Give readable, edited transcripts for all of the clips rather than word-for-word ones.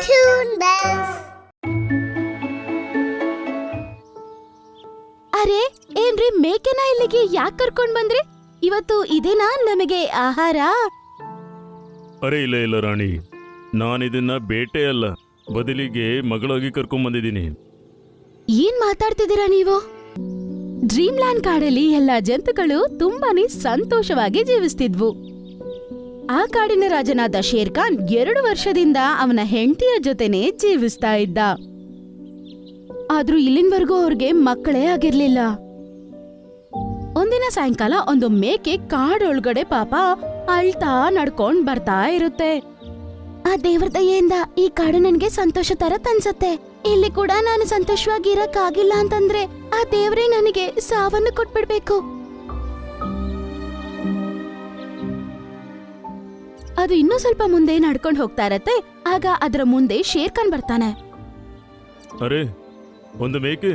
Toon Bells. ಅರೆ ಏನ್ರಿ ಮೇಕೆನ ಇಲ್ಲಿಗೆ ಯಾಕೆ ಕರ್ಕೊಂಡ್ ಬಂದ್ರಿ? ಇವತ್ತು ಇದೇನಾ ನಮಗೆ ಆಹಾರ? ಅರೆ ಇಲ್ಲ ಇಲ್ಲ ರಾಣಿ, ನಾನಿದನ್ನ ಬೇಟೆ ಅಲ್ಲ, ಬದಲಿಗೆ ಮಗಳಾಗಿ ಕರ್ಕೊಂಡ್ ಬಂದಿದ್ದೀನಿ. ಏನ್ ಮಾತಾಡ್ತಿದ್ದೀರಾ ನೀವು? ಡ್ರೀಮ್ ಲ್ಯಾಂಡ್ ಕಾಡಲ್ಲಿ ಎಲ್ಲಾ ಜಂತುಗಳು ತುಂಬಾನೇ ಸಂತೋಷವಾಗಿ ಜೀವಿಸ್ತಿದ್ವು. ಆ ಕಾಡಿನ ರಾಜನಾದ ಶೇರ್ ಖಾನ್ 2 ವರ್ಷದಿಂದ ಅವನ ಹೆಂಡತಿಯ ಜೊತೆನೆ ಜೀವಿಸ್ತಾ ಇದ್ದ. ಆದ್ರೂ ಇಲ್ಲಿನವರೆಗೂ ಅವ್ರಿಗೆ ಮಕ್ಕಳೇ ಆಗಿರ್ಲಿಲ್ಲ. ಒಂದಿನ ಸಾಯಂಕಾಲ ಒಂದು ಮೇಕೆ ಕಾಡೊಳಗಡೆ ಪಾಪ ಅಳ್ತಾ ನಡ್ಕೊಂಡ್ ಬರ್ತಾ ಇರುತ್ತೆ. ಆ ದೇವ್ರ ದಯೆಯಿಂದ ಈ ಕಾಡು ನನ್ಗೆ ಸಂತೋಷ ತರ ತನ್ಸತ್ತೆ. ಇಲ್ಲಿ ಕೂಡ ನಾನು ಸಂತೋಷವಾಗಿರಕ್ಕಾಗಿಲ್ಲ ಅಂತಂದ್ರೆ ಆ ದೇವ್ರೇ ನನಗೆ ಸಾವನ್ನು ಕೊಟ್ಬಿಡ್ಬೇಕು. ಅದು ಇನ್ನೂ ಸ್ವಲ್ಪ ಮುಂದೆ ನಡ್ಕೊಂಡು ಹೋಗ್ತಾ ಇರತ್ತೆ. ಆಗ ಅದರ ಮುಂದೆ ಶೇರ್ ಖಾನ್ ಬರ್ತಾನೆ. ಅರೆ, ಒಂದು ಮೇಕೆ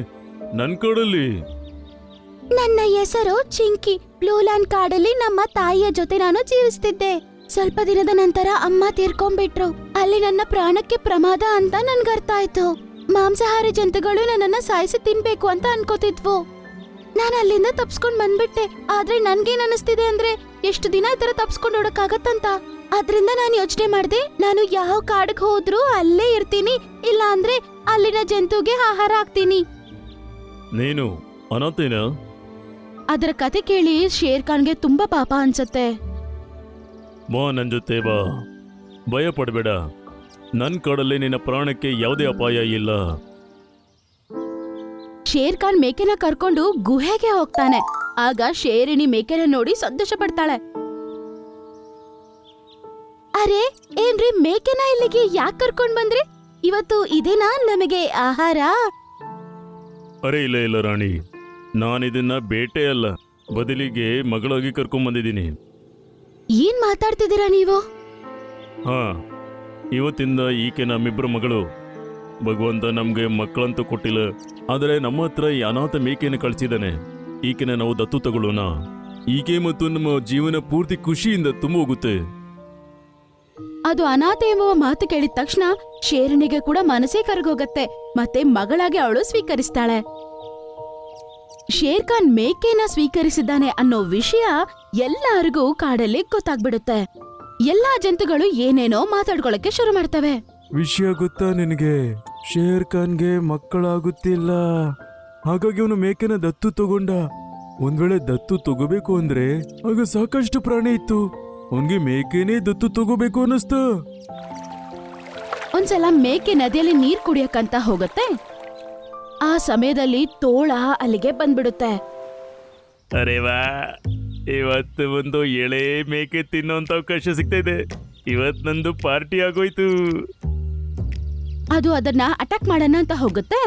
ನನ್ ಕಾಡಲ್ಲಿ. ನನ್ನ ಹೆಸರು ಚಿಂಕಿ. ಬ್ಲೂ ಲ್ಯಾಂಡ್ ಕಾಡಲ್ಲಿ ನಮ್ಮ ತಾಯಿಯ ಜೊತೆ ನಾನು ಜೀವಿಸ್ತಿದ್ದೆ. ಸ್ವಲ್ಪ ದಿನದ ನಂತರ ಅಮ್ಮ ತೀರ್ಕೊಂಡ್ಬಿಟ್ರು. ಅಲ್ಲಿ ನನ್ನ ಪ್ರಾಣಕ್ಕೆ ಪ್ರಮಾದ ಅಂತ ನನ್ಗರ್ಥ ಆಯ್ತು. ಮಾಂಸಾಹಾರಿ ಜಂತುಗಳು ನನ್ನನ್ನ ಸಾಯಿಸಿ ತಿನ್ಬೇಕು ಅಂತ ಅನ್ಕೋತಿದ್ವು. ನಾನು ಅಲ್ಲಿಂದ ತಪ್ಸ್ಕೊಂಡ್ ಬಂದ್ಬಿಟ್ಟೆ. ಆದ್ರೆ ನನ್ಗೇನ್ ಅನಿಸ್ತಿದೆ ಅಂದ್ರೆ ಎಷ್ಟು ದಿನ ಈ ತರ ತಪ್ಸ್ಕೊಂಡ್ ಓಡಕ್ಕಾಗತ್ತಂತ. ಅದ್ರಿಂದ ನಾನು ಯೋಚನೆ ಮಾಡ್ದೆ, ನಾನು ಯಾವ ಕಾಡಿಗೆ ಹೋದ್ರೂ ಅಲ್ಲೇ ಇರ್ತೀನಿ, ಇಲ್ಲ ಅಂದ್ರೆ ಅಲ್ಲಿನ ಜಂತುಗೆ ಆಹಾರ ಹಾಕ್ತೀನಿ. ನೀನು ಅನಾಥೇನಾ? ಅದರ ಕತೆ ಕೇಳಿ ಶೇರ್ ಖಾನ್ಗೆ ತುಂಬಾ ಪಾಪ ಅನ್ಸತ್ತೆ. ಬಾ ನನ್ ಜೊತೆ ಬಾ, ಭಯ ಪಡ್ಬೇಡ. ನನ್ ಕಾಡಲ್ಲಿ ನಿನ್ನ ಪ್ರಾಣಕ್ಕೆ ಯಾವುದೇ ಅಪಾಯ ಇಲ್ಲ. ಶೇರ್ ಖಾನ್ ಮೇಕೆನ ಕರ್ಕೊಂಡು ಗುಹೆಗೆ ಹೋಗ್ತಾನೆ. ಆಗ ಶೇರಿನಿ ಮೇಕೆನ ನೋಡಿ ಸಂತೋಷ ಪಡ್ತಾಳೆ. ಅರೆ ಏನ್ರಿ ಮೇಕೆನ ಇಲ್ಲಿಗೆ ಯಾಕೆ ಕರ್ಕೊಂಡ್ ಬಂದ್ರಿ? ಇವತ್ತು ಇದೇನಾ ನಮಗೆ ಆಹಾರ? ಅರೆ ಇಲ್ಲ ಇಲ್ಲ ರಾಣಿ, ನಾನಿದನ್ನ ಬೇಟೆ ಅಲ್ಲ, ಬದಲಿಗೆ ಮಗಳಾಗಿ ಕರ್ಕೊಂಡ್ ಬಂದಿದ್ದೀನಿ. ಏನ್ ಮಾತಾಡ್ತಿದ್ದೀರಾ ನೀವು? ಹಾ, ಇವತ್ತಿಂದ ಈಕೆ ನಮ್ಮಿಬ್ರು ಮಗಳು. ಭಗವಂತ ನಮ್ಗೆ ಮಕ್ಕಳಂತೂ ಕೊಟ್ಟಿಲ್ಲ, ಆದರೆ ನಮ್ಮ ಹತ್ರ ಈ ಅನಾಥ ಮೇಕೆನ ಕಳಿಸಿದಾನೆ. ಈಕೆನ ನಾವು ದತ್ತು ತಗೊಳ್ಳೋಣ. ಈಕೆ ಮತ್ತು ನಮ್ಮ ಜೀವನ ಪೂರ್ತಿ ಖುಷಿಯಿಂದ ತುಂಬೋಗುತ್ತೆ. ಅದು ಅನಾಥ ಎಂಬುವ ಮಾತು ಕೇಳಿದ ತಕ್ಷಣ ಶೇರನಿಗೆ ಕೂಡ ಮನಸ್ಸೇ ಕರಗೋಗತ್ತೆ. ಮತ್ತೆ ಮಗಳಾಗಿ ಅವಳು ಸ್ವೀಕರಿಸ್ತಾಳೆ. ಶೇರ್ ಖಾನ್ ಮೇಕೆನ ಸ್ವೀಕರಿಸಿದ್ದಾನೆ ಅನ್ನೋ ವಿಷಯ ಎಲ್ಲರಿಗೂ ಕಾಡಲ್ಲಿ ಗೊತ್ತಾಗ್ಬಿಡುತ್ತೆ. ಎಲ್ಲಾ ಜಂತುಗಳು ಏನೇನೋ ಮಾತಾಡ್ಕೊಳಕ್ಕೆ ಶುರು ಮಾಡ್ತವೆ. ವಿಷಯ ಗೊತ್ತಾ ನಿನಗೆ? ಶೇರ್ ಖಾನ್ಗೆ ಮಕ್ಕಳಾಗುತ್ತಿಲ್ಲ, ಹಾಗಾಗಿ ಅವನು ಮೇಕೆನ ದತ್ತು ತಗೊಂಡ. ಒಂದ್ ವೇಳೆ ದತ್ತು ತಗೋಬೇಕು ಅಂದ್ರೆ ಆಗ ಸಾಕಷ್ಟು ಪ್ರಾಣಿ ಇತ್ತು, ಅವನ್ಗೆ ಮೇಕೆನೇ ದತ್ತು ತಗೋಬೇಕು ಅನ್ನಿಸ್ತ. ಒಂದ್ಸಲ ಮೇಕೆ ನದಿಯಲ್ಲಿ ನೀರ್ ಕುಡಿಯಕ್ಕಂತ ಹೋಗುತ್ತೆ. ಆ ಸಮಯದಲ್ಲಿ ತೋಳ ಅಲ್ಲಿಗೆ ಬಂದ್ಬಿಡುತ್ತೆ. ಅರೆ ವಾ, ಇವತ್ತು ಒಂದು ಎಳೆ ಮೇಕೆ ತಿನ್ನೋಂತ ಅವಕಾಶ ಸಿಗ್ತಾ ಇದೆ. ಇವತ್ ನಂದು ಪಾರ್ಟಿ ಆಗೋಯ್ತು. ಅದು ಅದನ್ನ ಅಟ್ಯಾಕ್ ಮಾಡೋಣ ಅಂತ ಹೋಗುತ್ತೆ.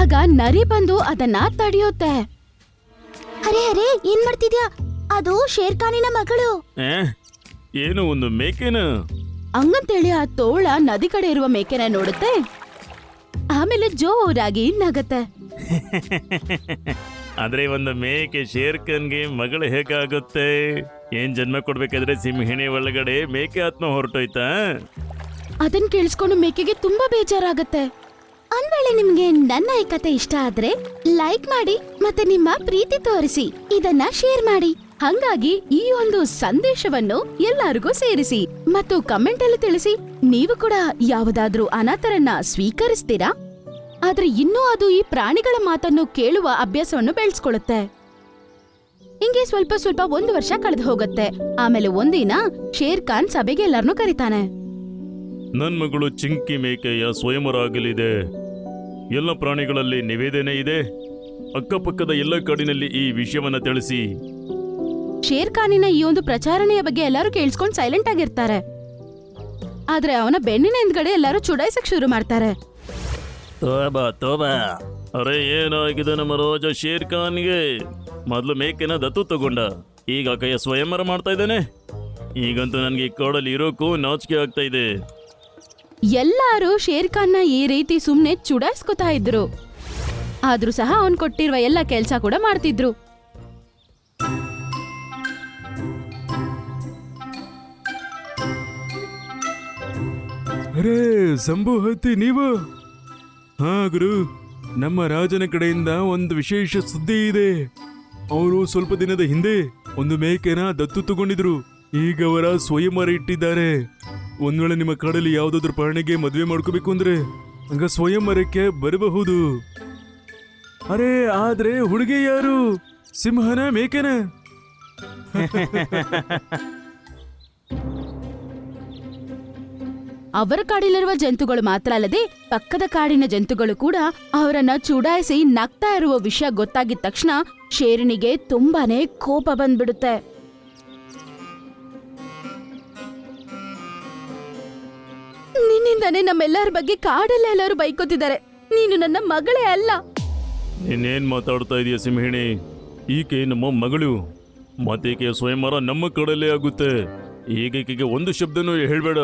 ಆಗ ನರಿ ಬಂದು ಅದನ್ನ ತಡೆಯುತ್ತೆ. ಅರೆ ಅರೆ ಏನ್ ಮಾಡ್ತಿದ್ಯಾ? ಅದು ಶೇರ್ ಖಾನಿನ ಮಗಳು. ಏನು ಒಂದು ಮೇಕೆನ? ಹಂಗಂತೇಳಿ ಆ ತೋಳ ನದಿ ಕಡೆ ಇರುವ ಮೇಕೆನ ನೋಡುತ್ತೆ. ಆಮೇಲೆ ಜೋರಾಗಿ ನಗತ್ತೆ. ಆದ್ರೆ ಒಂದು ಮೇಕೆ ಶೇರ್ ಖಾನ್ಗೆ ಮಗಳು ಹೇಗಾಗುತ್ತೆ? ಏನ್ ಜನ್ಮ ಕೊಡ್ಬೇಕಾದ್ರೆ ಸಿಂಹಿಣಿ ಒಳಗಡೆ ಮೇಕೆ ಆತ್ಮ ಹೊರಟೋಯ್ತಾ? ಅದನ್ ಕೇಳಿಸ್ಕೊಂಡು ಮೇಕೆಗೆ ತುಂಬಾ ಬೇಜಾರಾಗತ್ತೆ. ಒಂದ್ ವೇಳೆ ನಿಮ್ಗೆ ನನ್ನ ಈ ಕತೆ ಇಷ್ಟ ಆದ್ರೆ ಲೈಕ್ ಮಾಡಿ ಮತ್ತೆ ನಿಮ್ಮ ಪ್ರೀತಿ ತೋರಿಸಿ ಇದನ್ನ ಶೇರ್ ಮಾಡಿ. ಹಂಗಾಗಿ ಈ ಒಂದು ಸಂದೇಶವನ್ನು ಎಲ್ಲರಿಗೂ ಸೇರಿಸಿ ಮತ್ತು ಕಮೆಂಟ್ ಅಲ್ಲಿ ತಿಳಿಸಿ, ನೀವು ಕೂಡ ಯಾವುದಾದ್ರೂ ಅನಾಥರನ್ನ ಸ್ವೀಕರಿಸ್ತೀರಾ? ಆದ್ರೆ ಇನ್ನೂ ಅದು ಈ ಪ್ರಾಣಿಗಳ ಮಾತನ್ನು ಕೇಳುವ ಅಭ್ಯಾಸವನ್ನು ಬೆಳೆಸ್ಕೊಳ್ಳುತ್ತೆ. ಹಿಂಗೆ ಸ್ವಲ್ಪ ಸ್ವಲ್ಪ 1 ವರ್ಷ ಕಳೆದು ಹೋಗುತ್ತೆ. ಆಮೇಲೆ ಒಂದಿನ ಶೇರ್ ಖಾನ್ ಸಭೆಗೆ ಎಲ್ಲರನ್ನೂ ಕರೀತಾನೆ. ನನ್ ಮಗಳು ಚಿಂಕಿ ಮೇಕೆಯ ಸ್ವಯಂವರ ಆಗಲಿದೆ. ಎಲ್ಲ ಪ್ರಾಣಿಗಳಲ್ಲಿ ನಿವೇದನೆ ಇದೆ. ಅಕ್ಕಪಕ್ಕದ ಎಲ್ಲ ಕಾಡಿನಲ್ಲಿ ಈ ವಿಷಯವನ್ನ ತಿಳಿಸಿ. ಶೇರ್ ಖಾನಿನ ಈ ಒಂದು ಪ್ರಚಾರಣೆಯ ಬಗ್ಗೆ ಎಲ್ಲರೂ ಕೇಳಿಸ್ಕೊಂಡು ಸೈಲೆಂಟ್ ಆಗಿರ್ತಾರೆ. ಆದ್ರೆ ಅವನ ಬೆನ್ನಿನ ಹಿಂದ್ಗಡೆ ಎಲ್ಲರೂ ಚುಡಾಯಿಸಕ್ ಶುರು ಮಾಡ್ತಾರೆ. ತೋಬಾ, ಅರೆ ಏನಾಗಿದೆ ನಮ್ಮ ರೋಜ ಶೇರ್ ಖಾನ್ಗೆ? ಮೊದಲು ಮೇಕೆನ ದತ್ತು ತಗೊಂಡ, ಈಗ ಕೈಯ ಸ್ವಯಂವರ ಮಾಡ್ತಾ ಇದ್ದಾನೆ. ಈಗಂತೂ ನನ್ಗೆ ಈ ಕಾಡಲ್ಲಿ ಇರೋಕ್ಕೂ ನಾಚಿಕೆ ಆಗ್ತಾ ಇದೆ. ಎಲ್ಲಾರು ಶೇರ್ ಖಾನ್ನ ಈ ರೀತಿ ಸುಮ್ನೆ ಚುಡಾಯಿಸ್ಕೊತಾ ಇದ್ರು. ಆದ್ರೂ ಸಹ ಅವನ್ ಕೊಟ್ಟಿರುವ ಎಲ್ಲ ಕೆಲ್ಸ ಕೂಡ ಮಾಡ್ತಿದ್ರು. ಅರೇ ಸಂಭು ಹತ್ತಿ ನೀವು? ಹಾ ಗುರು, ನಮ್ಮ ರಾಜನ ಕಡೆಯಿಂದ ಒಂದು ವಿಶೇಷ ಸುದ್ದಿ ಇದೆ. ಅವರು ಸ್ವಲ್ಪ ದಿನದ ಹಿಂದೆ ಒಂದು ಮೇಕೆನ ದತ್ತು ತಗೊಂಡಿದ್ರು. ಈಗ ಅವರ ಸ್ವಯಂವರ ಇಟ್ಟಿದ್ದಾರೆ. ಒಂದ್ ವೇಳೆ ನಿಮ್ಮ ಕಾಡಲ್ಲಿ ಯಾವ್ದಾದ್ರು ಪ್ರಾಣಿಗೆ ಮದ್ವೆ ಮಾಡ್ಕೋಬೇಕು ಅಂದ್ರೆ ಹಂಗ ಸ್ವಯಂವರಕ್ಕೆ ಬರಬಹುದು. ಅರೆ ಆದ್ರೆ ಹುಡುಗಿ ಯಾರು? ಸಿಂಹನ ಮೇಕೆನ? ಅವರ ಕಾಡಿನಲ್ಲಿರುವ ಜಂತುಗಳು ಮಾತ್ರ ಅಲ್ಲದೆ ಪಕ್ಕದ ಕಾಡಿನ ಜಂತುಗಳು ಕೂಡ ಅವರನ್ನ ಚುಡಾಯಿಸಿ ನಗ್ತಾ ಇರುವ ವಿಷಯ ಗೊತ್ತಾಗಿದ ತಕ್ಷಣ ಶೇರಣಿಗೆ ತುಂಬಾನೇ ಕೋಪ ಬಂದ್ಬಿಡುತ್ತೆ. ನಿನ್ನಿಂದಾನೇ ನಮ್ಮೆಲ್ಲರ ಬಗ್ಗೆ ಕಾಡೆಲ್ಲ ಎಲ್ಲರೂ ಬೈಕೋತಿದ್ದಾರೆ. ನೀನು ನನ್ನ ಮಗಳೇ ಅಲ್ಲ. ನೀನೇನ್ ಮಾತಾಡ್ತಾ ಇದೀಯ ಸಿಂಹಿಣಿ? ಈಕೆ ನಮ್ಮ ಮಗಳು. ಮತ್ತೇಕೆ ಸ್ವಯಂವರ ನಮ್ಮ ಕಡಲ್ಲೇ ಆಗುತ್ತೆ. ಈಗೇಕೆಗೆ ಒಂದು ಶಬ್ದನೂ ಹೇಳ್ಬೇಡ.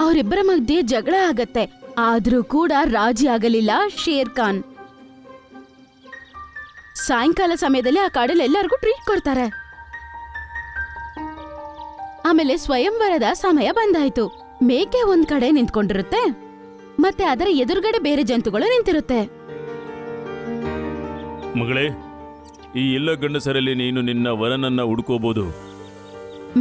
ಅವರಿಬ್ಬರ ಮಧ್ಯೆ ಜಗಳ ಆಗತ್ತೆ. ಆದ್ರೂ ಕೂಡ ರಾಜಿ ಆಗಲಿಲ್ಲ ಶೇರ್ ಖಾನ್. ಸಾಯಂಕಾಲ ಸಮಯದಲ್ಲಿ ಆ ಕಾಡಲ್ಲಿ ಎಲ್ಲರಿಗೂ ಟ್ರೀಟ್ ಕೊಡ್ತಾರೆ. ಆಮೇಲೆ ಸ್ವಯಂವರದ ಸಮಯ ಬಂದಾಯ್ತು. ಮೇಕೆ ಒಂದ್ ಕಡೆ ನಿಂತ್ಕೊಂಡಿರುತ್ತೆ, ಮತ್ತೆ ಅದರ ಎದುರುಗಡೆ ಬೇರೆ ಜಂತುಗಳು ನಿಂತಿರುತ್ತೆ. ಮಗಳೇ, ಈ ಎಲ್ಲ ಗಂಡಸರಲ್ಲಿ ನೀನು ನಿನ್ನ ವರನನ್ನ ಹುಡ್ಕೋಬಹುದು.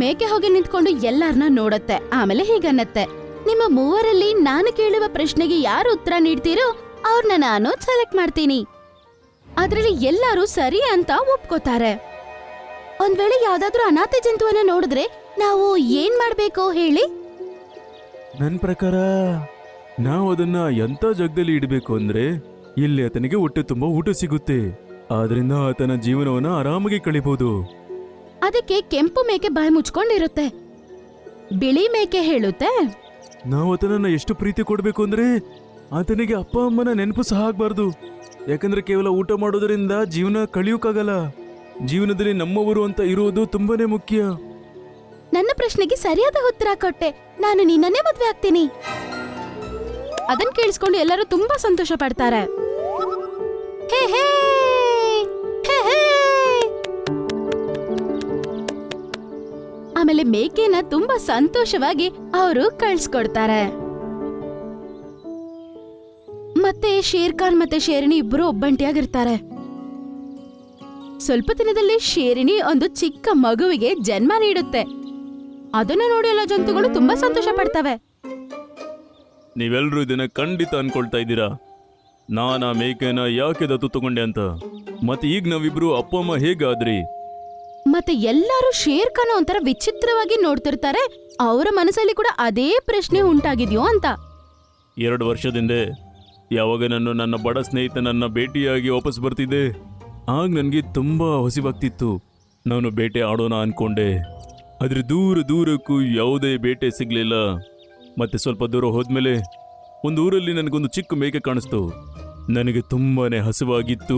ಮೇಕೆ ಹೋಗಿ ನಿಂತ್ಕೊಂಡು ಎಲ್ಲಾರನ್ನ ನೋಡತ್ತೆ. ಆಮೇಲೆ ಹೀಗನ್ನತ್ತೆ, ನಿಮ್ಮ ಮೂವರಲ್ಲಿ ನಾನು ಕೇಳುವ ಪ್ರಶ್ನೆಗೆ ಯಾರು ಉತ್ತರ ನೀಡ್ತೀರೋ ಅವ್ರನ್ನ ನಾನು ಸೆಲೆಕ್ಟ್ ಮಾಡ್ತೀನಿ. ಅದ್ರಲ್ಲಿ ಎಲ್ಲರೂ ಸರಿ ಅಂತ ಒಪ್ಕೋತಾರೆ. ಒಂದ್ ವೇಳೆ ಯಾವ್ದಾದ್ರೂ ಅನಾಥ ಜಂತುವನ್ನ ನೋಡಿದ್ರೆ ನಾವು ಏನ್ ಮಾಡ್ಬೇಕು ಹೇಳಿ? ನನ್ನ ಪ್ರಕಾರ ನಾವು ಅದನ್ನ ಎಂತ ಜಾಗದಲ್ಲಿ ಇಡಬೇಕು ಅಂದ್ರೆ ಇಲ್ಲಿ ಆತನಿಗೆ ಹೊಟ್ಟೆ ತುಂಬಾ ಊಟ ಸಿಗುತ್ತೆ. ಆದ್ರಿಂದ ಆತನ ಜೀವನವನ್ನ ಆರಾಮಾಗಿ ಕಳಿಬಹುದು. ಅದಕ್ಕೆ ಕೆಂಪು ಮೇಕೆ ಬಾಯಿ ಮುಚ್ಕೊಂಡಿರುತ್ತೆ. ಬಿಳಿ ಮೇಕೆ ಹೇಳುತ್ತೆ, ನಾವು ಆತನನ್ನ ಎಷ್ಟು ಪ್ರೀತಿ ಕೊಡ್ಬೇಕು ಅಂದ್ರೆ ಆತನಿಗೆ ಅಪ್ಪ ಅಮ್ಮನ ನೆನಪು ಸಹ ಆಗ್ಬಾರ್ದು. ಯಾಕಂದ್ರೆ ಕೇವಲ ಊಟ ಮಾಡೋದ್ರಿಂದ ಜೀವನ ಕಳಿಯೋಕ್ಕಾಗಲ್ಲ. ಜೀವನದಲ್ಲಿ ನಮ್ಮವರು ಅಂತ ಇರೋದು ತುಂಬಾನೇ ಮುಖ್ಯ. ನನ್ನ ಪ್ರಶ್ನೆಗೆ ಸರಿಯಾದ ಉತ್ತರ ಕೊಟ್ಟೆ. ನಾನು ನಿನ್ನನ್ನೇ ಮದ್ವೆ ಆಗ್ತೀನಿ. ಅದನ್ನ ಕೇಳಿಸ್ಕೊಂಡು ಎಲ್ಲರೂ ತುಂಬಾ ಸಂತೋಷ ಪಡ್ತಾರೆ. ಹೇ ಹೇ ಹೇ ಹೇ. ಆಮೇಲೆ ಮೇಕೆನ ತುಂಬಾ ಸಂತೋಷವಾಗಿ ಅವರು ಕಳ್ಸ್ಕೊಡ್ತಾರೆ. ಮತ್ತೆ ಶೇರ್ ಖಾನ್ ಮತ್ತೆ ಶೇರಣಿ ಇಬ್ರು ಒಬ್ಬಂಟಿಯಾಗಿರ್ತಾರೆ. ಸ್ವಲ್ಪ ದಿನದಲ್ಲಿ ಶೇರಿಣಿ ಒಂದು ಚಿಕ್ಕ ಮಗುವಿಗೆ ಜನ್ಮ ನೀಡುತ್ತೆ. ಅದನ್ನ ನೋಡಿ ಎಲ್ಲ ಜಂತುಗಳು ತುಂಬಾ ಸಂತೋಷ ಪಡ್ತವೆ. ನೀವೆಲ್ಲರೂ ಇದನ್ನ ಖಂಡಿತ ಅನ್ಕೊಳ್ತಾ ಇದ್ದೀರಾ, ನಾನಾ ಮೇಕೆನ ಯಾಕೆ ದತ್ತು ತಗೊಂಡೆ ಅಂತ. ಮತ್ತೆ ಈಗ ನಾವಿಬ್ರು ಅಪ್ಪ ಅಮ್ಮ ಹೇಗಾದ್ರಿ? ಮತ್ತೆ ಎಲ್ಲರೂ ಶೇರ್ ಖಾನ್ ಒಂಥರ ವಿಚಿತ್ರವಾಗಿ ನೋಡ್ತಿರ್ತಾರೆ. ಅವರ ಮನಸ್ಸಲ್ಲಿ ಕೂಡ ಅದೇ ಪ್ರಶ್ನೆ ಉಂಟಾಗಿದ್ಯೋ ಅಂತ. 2 ವರ್ಷದಿಂದ ಯಾವಾಗ ನಾನು ನನ್ನ ಬಡ ಸ್ನೇಹಿತನನ್ನ ಭೇಟಿಯಾಗಿ ವಾಪಸ್ ಬರ್ತಿದ್ದೆ, ಆಗ ನನಗೆ ತುಂಬಾ ಹಸಿವಾಗ್ತಿತ್ತು. ನಾನು ಬೇಟೆ ಆಡೋಣ ಅನ್ಕೊಂಡೆ. ಆದ್ರೆ ದೂರಕ್ಕೂ ಯಾವುದೇ ಬೇಟೆ ಸಿಗ್ಲಿಲ್ಲ. ಮತ್ತೆ ಸ್ವಲ್ಪ ದೂರ ಹೋದ್ಮೇಲೆ ಒಂದು ಊರಲ್ಲಿ ನನಗೊಂದು ಚಿಕ್ಕ ಮೇಕೆ ಕಾಣಿಸ್ತು. ನನಗೆ ತುಂಬಾನೇ ಹಸಿವಾಗಿತ್ತು.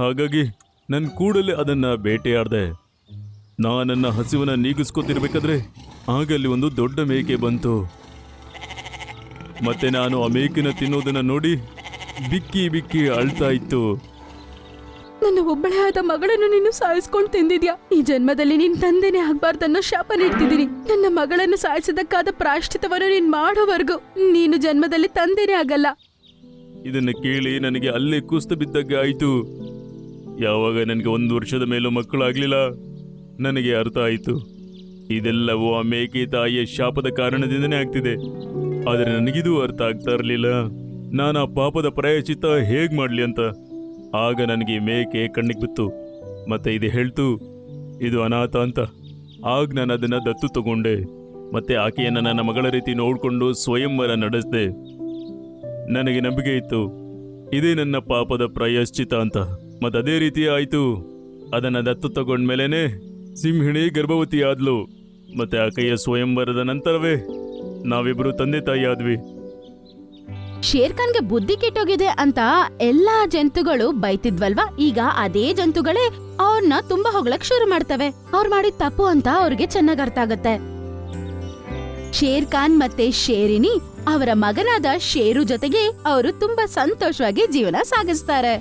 ಹಾಗಾಗಿ ನಾನು ಕೂಡಲೇ ಅದನ್ನ ಬೇಟೆಯಾಡ್ದೆ. ನನ್ನ ಹಸಿವನ್ನ ನೀಗಿಸ್ಕೊತಿರ್ಬೇಕಾದ್ರೆ ಆಗ ಅಲ್ಲಿ ಒಂದು ದೊಡ್ಡ ಮೇಕೆ ಬಂತು. ಮತ್ತೆ ನಾನು ಆ ಮೇಕೆನ ತಿನ್ನೋದನ್ನ ನೋಡಿ ಬಿಕ್ಕಿ ಬಿಕ್ಕಿ ಅಳ್ತಾ ಇತ್ತು. ನನ್ನ ಒಬ್ಬಳೇ ಆದ ಮಗಳನ್ನು ನೀನು ಸಾಯಿಸ್ಕೊಂಡು ತಿಂದಿದ್ಯಾ. ಈ ಜನ್ಮದಲ್ಲಿ ನಿನ್ ತಂದೆನೇ ಆಗ್ಬಾರ್ದನ್ನೋ ಶಾಪ ನೀಡ್ತಿದ್ದೀನಿ. ನನ್ನ ಮಗಳನ್ನು ಸಾಯಿಸಿದಕ್ಕಾದ ಪ್ರಾಯಶ್ಚಿತವನ್ನು ನೀನ್ ಮಾಡೋವರೆಗೂ ನೀನು ಜನ್ಮದಲ್ಲಿ ತಂದೆನೇ ಆಗಲ್ಲ. ಇದನ್ನ ಕೇಳಿ ನನಗೆ ಅಲ್ಲೇ ಕುಸ್ತು ಬಿದ್ದಾಗ ಆಯ್ತು. ಯಾವಾಗ ನನಗೆ 1 ವರ್ಷದ ಮೇಲೂ ಮಕ್ಕಳಾಗ್ಲಿಲ್ಲ, ನನಗೆ ಅರ್ಥ ಆಯ್ತು ಇದೆಲ್ಲವೂ ಆ ಮೇಕೆ ತಾಯಿಯ ಶಾಪದ ಕಾರಣದಿಂದನೇ ಆಗ್ತಿದೆ. ಆದರೆ ನನಗಿದು ಅರ್ಥ ಆಗ್ತಾ ಇರಲಿಲ್ಲ, ನಾನು ಆ ಪಾಪದ ಪ್ರಾಯಶ್ಚಿತ್ತ ಹೇಗ್ ಮಾಡ್ಲಿ ಅಂತ. ಆಗ ನನಗೆ ಮೇಕೆ ಕಣ್ಣಿಗೆ ಬಿತ್ತು. ಮತ್ತೆ ಇದು ಹೇಳ್ತು ಇದು ಅನಾಥ ಅಂತ. ಆಗ ನಾನು ಅದನ್ನ ದತ್ತು ತಗೊಂಡೆ. ಮತ್ತೆ ಆಕೆಯನ್ನ ನನ್ನ ಮಗಳ ರೀತಿ ನೋಡ್ಕೊಂಡು ಸ್ವಯಂವರ ನಡೆಸಿದೆ. ನನಗೆ ನಂಬಿಕೆ ಇತ್ತು ಇದೇ ನನ್ನ ಪಾಪದ ಪ್ರಾಯಶ್ಚಿತ ಅಂತ. ಮತ್ತೆ ಅದೇ ರೀತಿ ಆಯ್ತು. ಅದನ್ನ ದತ್ತು ತಗೊಂಡ್ಮೇಲೆನೆ ಸಿಂಹಿಣಿ ಗರ್ಭವತಿ ಆದ್ಲು. ಮತ್ತೆ ಆಕೆಯ ಸ್ವಯಂವರದ ನಂತರವೇ ನಾವಿಬ್ರು ತಂದೆ ತಾಯಿ ಆದ್ವಿ. ಶೇರ್ ಖಾನ್ಗೆ ಬುದ್ಧಿ ಕೆಟ್ಟೋಗಿದೆ ಅಂತ ಎಲ್ಲಾ ಜಂತುಗಳು ಬೈತಿದ್ವಲ್ವಾ. ಈಗ ಅದೇ ಜಂತುಗಳೇ ಅವ್ರನ್ನ ತುಂಬಾ ಹೊಗಳಕ್ ಶುರು ಮಾಡ್ತವೆ. ಅವ್ರು ಮಾಡಿದ ತಪ್ಪು ಅಂತ ಅವ್ರಿಗೆ ಚೆನ್ನಾಗ್ ಅರ್ಥ ಆಗತ್ತೆ. ಶೇರ್ ಖಾನ್ ಮತ್ತೆ ಶೇರಿನಿ ಅವರ ಮಗನಾದ ಶೇರು ಜೊತೆಗೆ ಅವರು ತುಂಬಾ ಸಂತೋಷವಾಗಿ ಜೀವನ ಸಾಗಿಸ್ತಾರೆ.